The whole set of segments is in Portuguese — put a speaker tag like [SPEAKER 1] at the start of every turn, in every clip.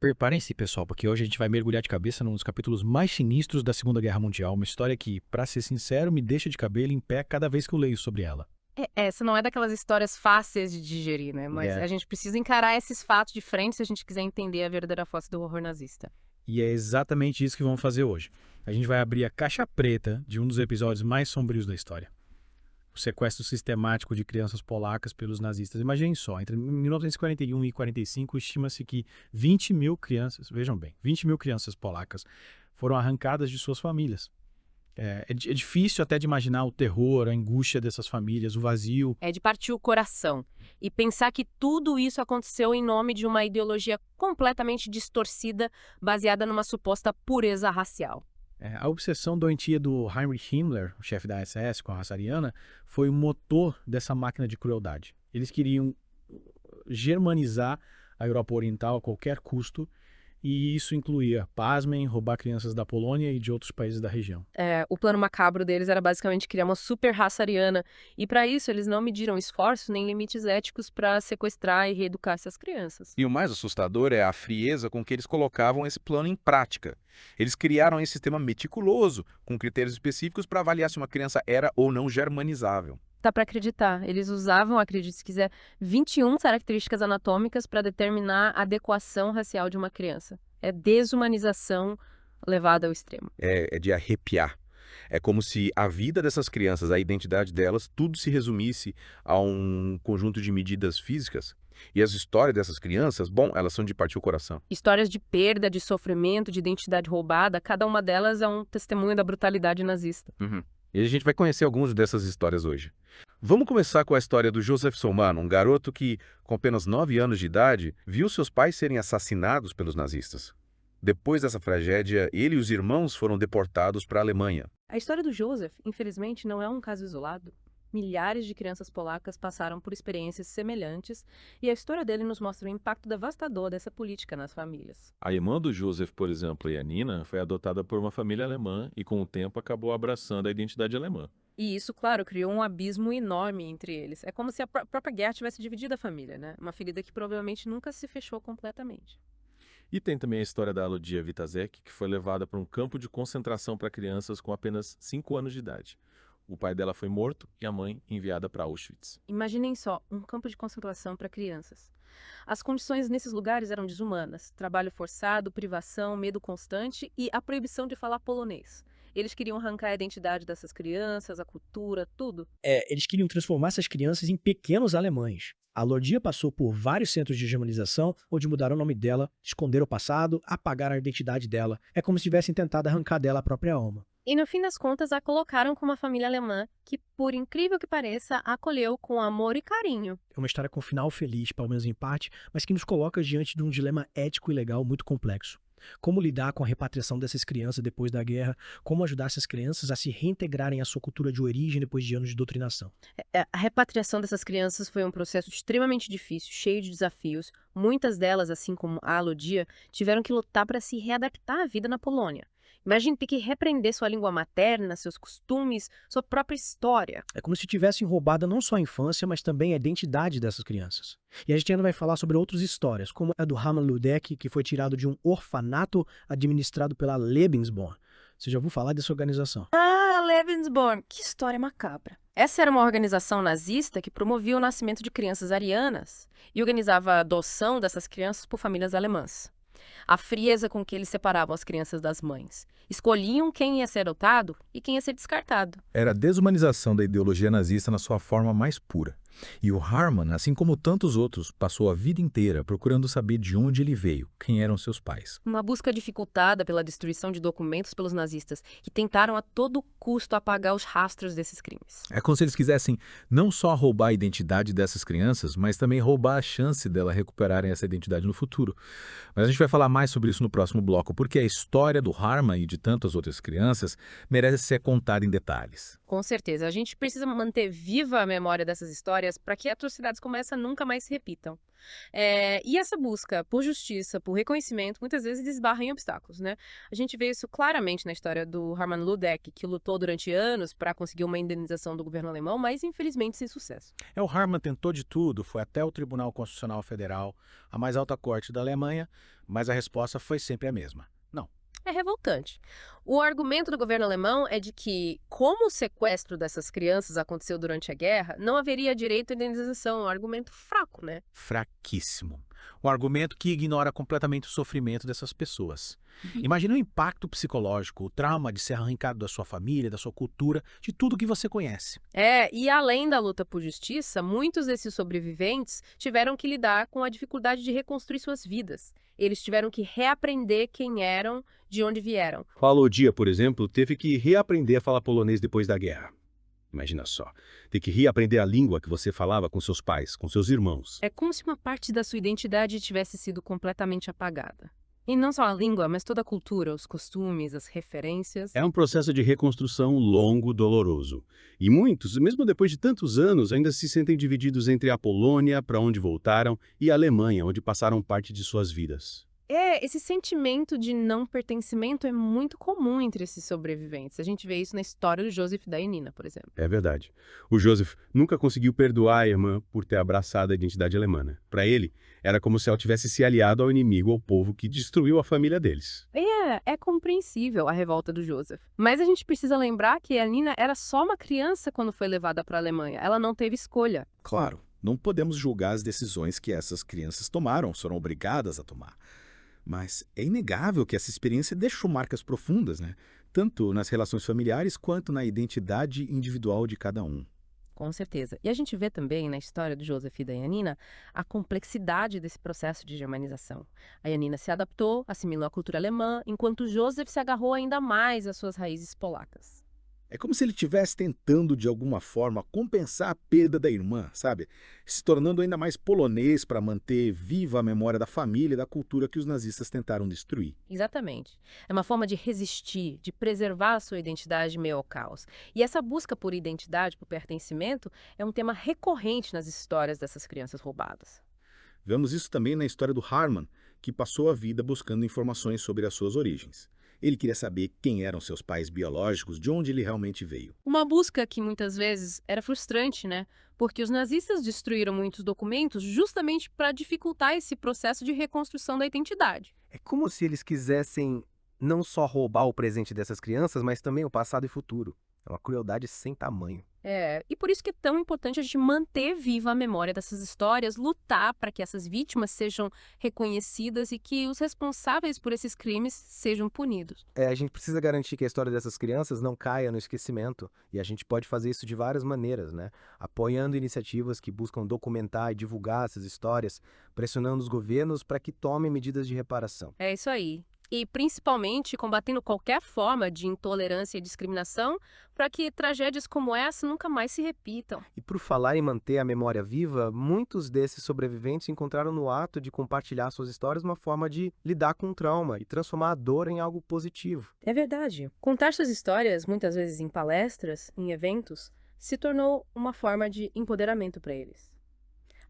[SPEAKER 1] Preparem-se, pessoal, porque hoje a gente vai mergulhar de cabeça num dos capítulos mais sinistros da Segunda Guerra Mundial, uma história que, pra ser sincero, me deixa de cabelo em pé cada vez que eu leio sobre ela.
[SPEAKER 2] Essa não é daquelas histórias fáceis de digerir, né? Mas
[SPEAKER 1] É,
[SPEAKER 2] a gente precisa encarar esses fatos de frente se a gente quiser entender a verdadeira face do horror nazista.
[SPEAKER 1] e é exatamente isso que vamos fazer hoje. A gente vai abrir a caixa preta de um dos episódios mais sombrios da história. O sequestro sistemático de crianças polacas pelos nazistas. Imaginem só, entre 1941 e 45, estima-se que 20 mil crianças, vejam bem, 20 mil crianças polacas foram arrancadas de suas famílias. É difícil até de imaginar o terror, a angústia dessas famílias, o vazio.
[SPEAKER 2] É de partir o coração. E pensar que tudo isso aconteceu em nome de uma ideologia completamente distorcida, baseada numa suposta pureza racial.
[SPEAKER 1] A obsessão doentia do Heinrich Himmler, o chefe da SS com a raça ariana, foi o motor dessa máquina de crueldade. Eles queriam germanizar a Europa Oriental a qualquer custo, e isso incluía, pasmem, roubar crianças da Polônia e de outros países da região.
[SPEAKER 2] O plano macabro deles era basicamente criar uma super raça ariana. E para isso, eles não mediram esforços nem limites éticos para sequestrar e reeducar essas crianças.
[SPEAKER 3] E o mais assustador é a frieza com que eles colocavam esse plano em prática. Eles criaram esse sistema meticuloso, com critérios específicos para avaliar se uma criança era ou não germanizável.
[SPEAKER 2] Dá para acreditar. Eles usavam, acredite se quiser, 21 características anatômicas para determinar a adequação racial de uma criança. É desumanização levada ao extremo.
[SPEAKER 3] É de arrepiar. É como se a vida dessas crianças, a identidade delas, tudo se resumisse a um conjunto de medidas físicas. E as histórias dessas crianças, bom, elas são de partir o coração.
[SPEAKER 2] Histórias de perda, de sofrimento, de identidade roubada, cada uma delas é um testemunho da brutalidade nazista.
[SPEAKER 3] Uhum. E a gente vai conhecer algumas dessas histórias hoje. Vamos começar com a história do Josef Solman, um garoto que, com apenas 9 anos de idade, viu seus pais serem assassinados pelos nazistas. Depois dessa tragédia, ele e os irmãos foram deportados para a Alemanha.
[SPEAKER 2] A história do Joseph, infelizmente, não é um caso isolado. Milhares de crianças polacas passaram por experiências semelhantes e a história dele nos mostra o impacto devastador dessa política nas famílias.
[SPEAKER 4] A irmã do Joseph, por exemplo, e a Nina, foi adotada por uma família alemã e, com o tempo, acabou abraçando a identidade alemã.
[SPEAKER 2] E isso, claro, criou um abismo enorme entre eles. É como se a própria guerra tivesse dividido a família, né? Uma ferida que provavelmente nunca se fechou completamente.
[SPEAKER 4] E tem também a história da Ludia Witasek, que foi levada para um campo de concentração para crianças com apenas 5 anos de idade. O pai dela foi morto e a mãe enviada para Auschwitz.
[SPEAKER 2] Imaginem só, um campo de concentração para crianças. As condições nesses lugares eram desumanas. Trabalho forçado, privação, medo constante e a proibição de falar polonês. Eles queriam arrancar a identidade dessas crianças, a cultura, tudo.
[SPEAKER 5] Eles queriam transformar essas crianças em pequenos alemães. A Lordia passou por vários centros de germanização, onde mudaram o nome dela, esconderam o passado, apagaram a identidade dela. É como se tivessem tentado arrancar dela a própria alma.
[SPEAKER 2] E no fim das contas a colocaram com uma família alemã que, por incrível que pareça, a acolheu com amor e carinho.
[SPEAKER 5] É uma história com final feliz, pelo menos em parte, mas que nos coloca diante de um dilema ético e legal muito complexo. Como lidar com a repatriação dessas crianças depois da guerra? Como ajudar essas crianças a se reintegrarem à sua cultura de origem depois de anos de doutrinação?
[SPEAKER 2] A repatriação dessas crianças foi um processo extremamente difícil, cheio de desafios. Muitas delas, assim como a Alodia, tiveram que lutar para se readaptar à vida na Polônia. Imagine ter que repreender sua língua materna, seus costumes, sua própria história.
[SPEAKER 5] É como se tivessem roubado não só a infância, mas também a identidade dessas crianças. E a gente ainda vai falar sobre outras histórias, como a do Hermann Ludek, que foi tirado de um orfanato administrado pela Lebensborn. Você já ouviu falar dessa organização?
[SPEAKER 2] Ah, Lebensborn, que história macabra. Essa era uma organização nazista que promovia o nascimento de crianças arianas e organizava a adoção dessas crianças por famílias alemãs. A frieza com que eles separavam as crianças das mães. Escolhiam quem ia ser adotado e quem ia ser descartado.
[SPEAKER 3] Era a desumanização da ideologia nazista na sua forma mais pura. E o Harman, assim como tantos outros, passou a vida inteira procurando saber de onde ele veio, quem eram seus pais.
[SPEAKER 2] Uma busca dificultada pela destruição de documentos pelos nazistas, que tentaram a todo custo apagar os rastros desses crimes.
[SPEAKER 3] É como se eles quisessem não só roubar a identidade dessas crianças, mas também roubar a chance dela recuperarem essa identidade no futuro. Mas a gente vai falar mais sobre isso no próximo bloco, porque a história do Harman e de tantas outras crianças merece ser contada em detalhes.
[SPEAKER 2] Com certeza, a gente precisa manter viva a memória dessas histórias histórias para que atrocidades como essa nunca mais se repitam. E essa busca por justiça, por reconhecimento, muitas vezes esbarra em obstáculos, né? A gente vê isso claramente na história do Hermann Ludek, que lutou durante anos para conseguir uma indenização do governo alemão, mas infelizmente sem sucesso.
[SPEAKER 1] O Harman tentou de tudo, foi até o Tribunal Constitucional Federal, a mais alta corte da Alemanha, mas a resposta foi sempre a mesma. Não.
[SPEAKER 2] É revoltante. O argumento do governo alemão é de que, como o sequestro dessas crianças aconteceu durante a guerra, não haveria direito à indenização. É um argumento fraco, né?
[SPEAKER 1] Fraquíssimo. Um argumento que ignora completamente o sofrimento dessas pessoas. Imagina o impacto psicológico, o trauma de ser arrancado da sua família, da sua cultura, de tudo que você conhece.
[SPEAKER 2] E além da luta por justiça, muitos desses sobreviventes tiveram que lidar com a dificuldade de reconstruir suas vidas. Eles tiveram que reaprender quem eram, de onde vieram.
[SPEAKER 6] Alodia, por exemplo, teve que reaprender a falar polonês depois da guerra. Imagina só, ter que reaprender a língua que você falava com seus pais, com seus irmãos.
[SPEAKER 2] É como se uma parte da sua identidade tivesse sido completamente apagada. E não só a língua, mas toda a cultura, os costumes, as referências.
[SPEAKER 6] É um processo de reconstrução longo, doloroso. E muitos, mesmo depois de tantos anos, ainda se sentem divididos entre a Polônia, para onde voltaram, e a Alemanha, onde passaram parte de suas vidas.
[SPEAKER 2] Esse sentimento de não pertencimento é muito comum entre esses sobreviventes. A gente vê isso na história do Joseph e da Janina, por exemplo.
[SPEAKER 6] É verdade. O Joseph nunca conseguiu perdoar a irmã por ter abraçado a identidade alemã. Para ele, era como se ela tivesse se aliado ao inimigo, ao povo que destruiu a família deles.
[SPEAKER 2] É compreensível a revolta do Joseph. Mas a gente precisa lembrar que a Nina era só uma criança quando foi levada para a Alemanha. Ela não teve escolha.
[SPEAKER 7] Claro, não podemos julgar as decisões que essas crianças tomaram, foram obrigadas a tomar. Mas é inegável que essa experiência deixou marcas profundas, né? Tanto nas relações familiares quanto na identidade individual de cada um.
[SPEAKER 2] Com certeza. E a gente vê também na história do Joseph e da Janina a complexidade desse processo de germanização. A Janina se adaptou, assimilou a cultura alemã, enquanto o Joseph se agarrou ainda mais às suas raízes polacas.
[SPEAKER 7] É como se ele estivesse tentando, de alguma forma, compensar a perda da irmã, sabe? Se tornando ainda mais polonês para manter viva a memória da família e da cultura que os nazistas tentaram destruir.
[SPEAKER 2] Exatamente. É uma forma de resistir, de preservar a sua identidade em meio ao caos. E essa busca por identidade, por pertencimento, é um tema recorrente nas histórias dessas crianças roubadas.
[SPEAKER 7] Vemos isso também na história do Harman, que passou a vida buscando informações sobre as suas origens. Ele queria saber quem eram seus pais biológicos, de onde ele realmente veio.
[SPEAKER 2] Uma busca que muitas vezes era frustrante, né? Porque os nazistas destruíram muitos documentos justamente para dificultar esse processo de reconstrução da identidade.
[SPEAKER 8] É como se eles quisessem não só roubar o presente dessas crianças, mas também o passado e futuro. É uma crueldade sem tamanho.
[SPEAKER 2] E por isso que é tão importante a gente manter viva a memória dessas histórias, lutar para que essas vítimas sejam reconhecidas e que os responsáveis por esses crimes sejam punidos.
[SPEAKER 8] A gente precisa garantir que a história dessas crianças não caia no esquecimento. E a gente pode fazer isso de várias maneiras, né? Apoiando iniciativas que buscam documentar e divulgar essas histórias, pressionando os governos para que tomem medidas de reparação.
[SPEAKER 2] É isso aí. E, principalmente, combatendo qualquer forma de intolerância e discriminação para que tragédias como essa nunca mais se repitam.
[SPEAKER 8] E por falar em manter a memória viva, muitos desses sobreviventes encontraram no ato de compartilhar suas histórias uma forma de lidar com o trauma e transformar a dor em algo positivo.
[SPEAKER 2] É verdade. Contar suas histórias, muitas vezes em palestras, em eventos, se tornou uma forma de empoderamento para eles.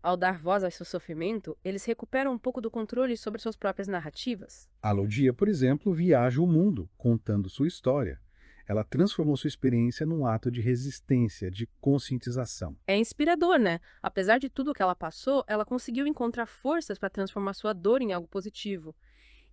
[SPEAKER 2] Ao dar voz ao seu sofrimento, eles recuperam um pouco do controle sobre suas próprias narrativas.
[SPEAKER 9] A Alodia, por exemplo, viaja o mundo contando sua história. Ela transformou sua experiência num ato de resistência, de conscientização.
[SPEAKER 2] É inspirador, né? Apesar de tudo que ela passou, ela conseguiu encontrar forças para transformar sua dor em algo positivo.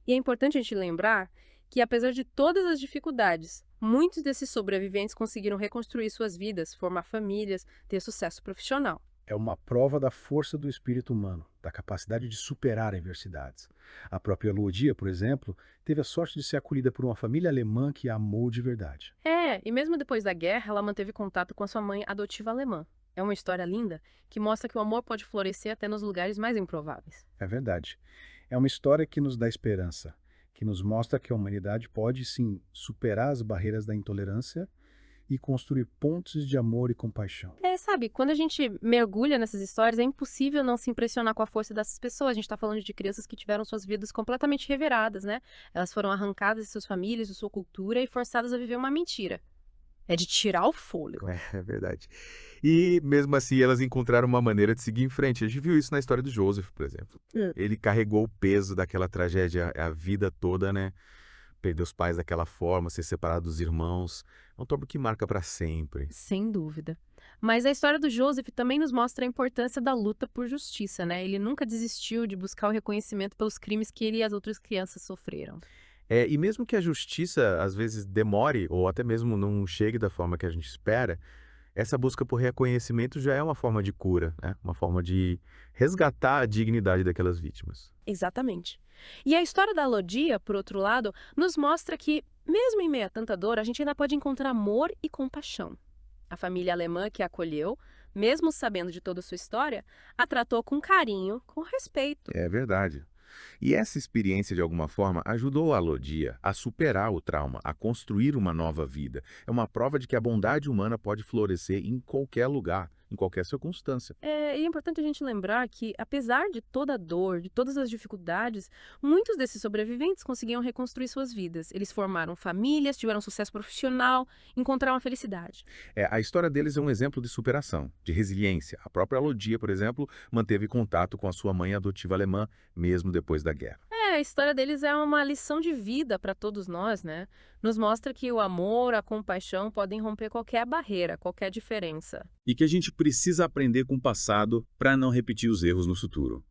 [SPEAKER 2] E é importante a gente lembrar que, apesar de todas as dificuldades, muitos desses sobreviventes conseguiram reconstruir suas vidas, formar famílias, ter sucesso profissional.
[SPEAKER 9] É uma prova da força do espírito humano, da capacidade de superar adversidades. A própria Alodia, por exemplo, teve a sorte de ser acolhida por uma família alemã que a amou de verdade.
[SPEAKER 2] E mesmo depois da guerra, ela manteve contato com a sua mãe adotiva alemã. É uma história linda que mostra que o amor pode florescer até nos lugares mais improváveis.
[SPEAKER 9] É verdade. É uma história que nos dá esperança, que nos mostra que a humanidade pode, sim, superar as barreiras da intolerância e construir pontes de amor e compaixão.
[SPEAKER 2] Sabe, quando a gente mergulha nessas histórias, é impossível não se impressionar com a força dessas pessoas. A gente está falando de crianças que tiveram suas vidas completamente reviradas, né? Elas foram arrancadas de suas famílias, de sua cultura e forçadas a viver uma mentira. É de tirar o fôlego.
[SPEAKER 3] É verdade. E mesmo assim elas encontraram uma maneira de seguir em frente. A gente viu isso na história do Joseph, por exemplo. Ele carregou o peso daquela tragédia a vida toda, né? Perder os pais daquela forma, ser separado dos irmãos. É um tombo que marca para sempre.
[SPEAKER 2] Sem dúvida. Mas a história do Joseph também nos mostra a importância da luta por justiça, né? Ele nunca desistiu de buscar o reconhecimento pelos crimes que ele e as outras crianças sofreram.
[SPEAKER 3] E mesmo que a justiça às vezes demore ou até mesmo não chegue da forma que a gente espera, essa busca por reconhecimento já é uma forma de cura, né? Uma forma de resgatar a dignidade daquelas vítimas.
[SPEAKER 2] Exatamente. E a história da Lodia, por outro lado, nos mostra que, mesmo em meio a tanta dor, a gente ainda pode encontrar amor e compaixão. A família alemã que a acolheu, mesmo sabendo de toda a sua história, a tratou com carinho, com respeito.
[SPEAKER 3] É verdade. E essa experiência, de alguma forma, ajudou a Lodia a superar o trauma, a construir uma nova vida. É uma prova de que a bondade humana pode florescer em qualquer lugar, em qualquer circunstância.
[SPEAKER 2] E é importante a gente lembrar que, apesar de toda a dor, de todas as dificuldades, muitos desses sobreviventes conseguiam reconstruir suas vidas. Eles formaram famílias, tiveram sucesso profissional, encontraram a felicidade.
[SPEAKER 3] A história deles é um exemplo de superação, de resiliência. A própria Lodia, por exemplo, manteve contato com a sua mãe adotiva alemã, mesmo depois da guerra.
[SPEAKER 2] A história deles é uma lição de vida para todos nós, né? Nos mostra que o amor, a compaixão podem romper qualquer barreira, qualquer diferença.
[SPEAKER 6] E que a gente precisa aprender com o passado para não repetir os erros no futuro.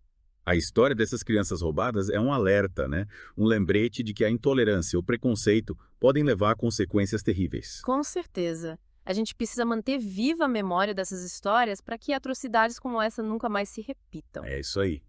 [SPEAKER 6] A história dessas crianças roubadas é um alerta, né? Um lembrete de que a intolerância e o preconceito podem levar a consequências terríveis.
[SPEAKER 2] Com certeza. A gente precisa manter viva a memória dessas histórias para que atrocidades como essa nunca mais se repitam.
[SPEAKER 6] É isso aí.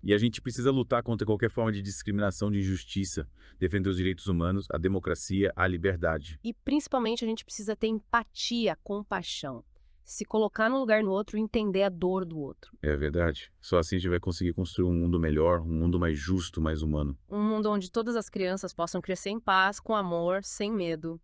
[SPEAKER 6] E a gente precisa lutar contra qualquer forma de discriminação, de injustiça, defender os direitos humanos, a democracia, a liberdade.
[SPEAKER 2] E principalmente a gente precisa ter empatia, compaixão. Se colocar no lugar do outro e entender a dor do outro.
[SPEAKER 6] É verdade. Só assim a gente vai conseguir construir um mundo melhor, um mundo mais justo, mais humano.
[SPEAKER 2] Um mundo onde todas as crianças possam crescer em paz, com amor, sem medo.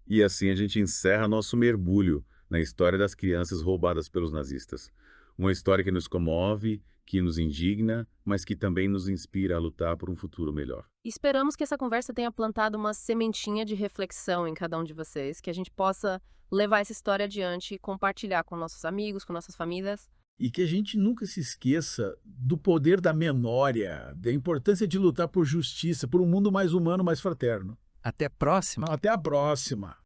[SPEAKER 6] E assim a gente encerra nosso mergulho na história das crianças roubadas pelos nazistas. Uma história que nos comove, que nos indigna, mas que também nos inspira a lutar por um futuro melhor.
[SPEAKER 2] Esperamos que essa conversa tenha plantado uma sementinha de reflexão em cada um de vocês, que a gente possa levar essa história adiante e compartilhar com nossos amigos, com nossas famílias.
[SPEAKER 10] E que a gente nunca se esqueça do poder da memória, da importância de lutar por justiça, por um mundo mais humano, mais fraterno.
[SPEAKER 11] Até a próxima!
[SPEAKER 10] Até a próxima!